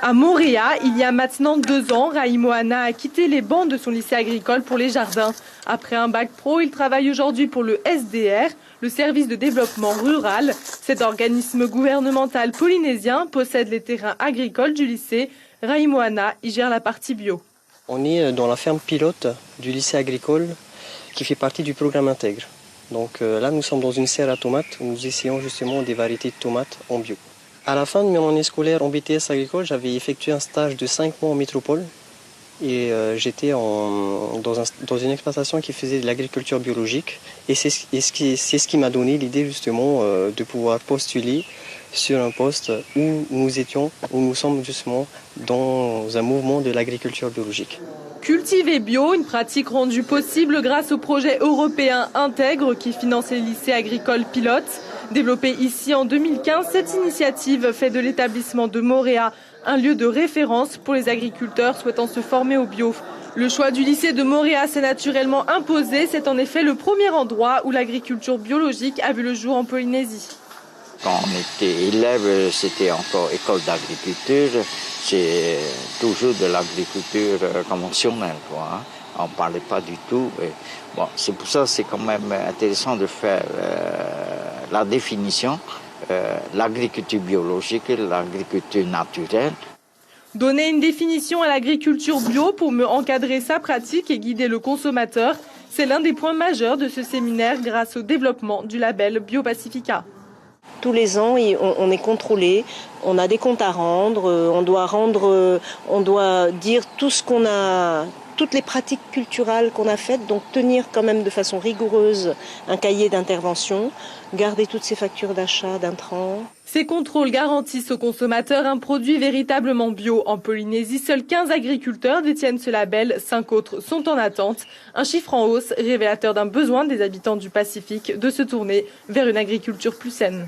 À Mooréa, il y a maintenant 2 ans, Raïmoana a quitté les bancs de son lycée agricole pour les jardins. Après un bac pro, il travaille aujourd'hui pour le SDR, le service de développement rural. Cet organisme gouvernemental polynésien possède les terrains agricoles du lycée. Raïmoana y gère la partie bio. On est dans la ferme pilote du lycée agricole qui fait partie du programme intègre. Donc là, nous sommes dans une serre à tomates où nous essayons justement des variétés de tomates en bio. À la fin de mon année scolaire en BTS agricole, j'avais effectué un stage de 5 mois en métropole et j'étais dans une exploitation qui faisait de l'agriculture biologique et c'est ce qui m'a donné l'idée justement de pouvoir postuler sur un poste où nous sommes justement dans un mouvement de l'agriculture biologique. Cultiver bio, une pratique rendue possible grâce au projet européen Intègre qui finance les lycées agricoles pilotes. Développée ici en 2015, cette initiative fait de l'établissement de Mooréa un lieu de référence pour les agriculteurs souhaitant se former au bio. Le choix du lycée de Mooréa s'est naturellement imposé. C'est en effet le premier endroit où l'agriculture biologique a vu le jour en Polynésie. Quand on était élève, c'était encore école d'agriculture. C'est toujours de l'agriculture conventionnelle, quoi, hein. On ne parlait pas du tout. Et bon, c'est pour ça que c'est quand même intéressant de faire la définition, l'agriculture biologique et l'agriculture naturelle. Donner une définition à l'agriculture bio pour mieux encadrer sa pratique et guider le consommateur, c'est l'un des points majeurs de ce séminaire grâce au développement du label BioPacifica. Tous les ans, on est contrôlé, on a des comptes à rendre, on doit dire tout ce qu'on a, toutes les pratiques culturelles qu'on a faites, donc tenir quand même de façon rigoureuse un cahier d'intervention, garder toutes ces factures d'achat, d'intrants. Ces contrôles garantissent aux consommateurs un produit véritablement bio. En Polynésie, seuls 15 agriculteurs détiennent ce label, 5 autres sont en attente. Un chiffre en hausse révélateur d'un besoin des habitants du Pacifique de se tourner vers une agriculture plus saine.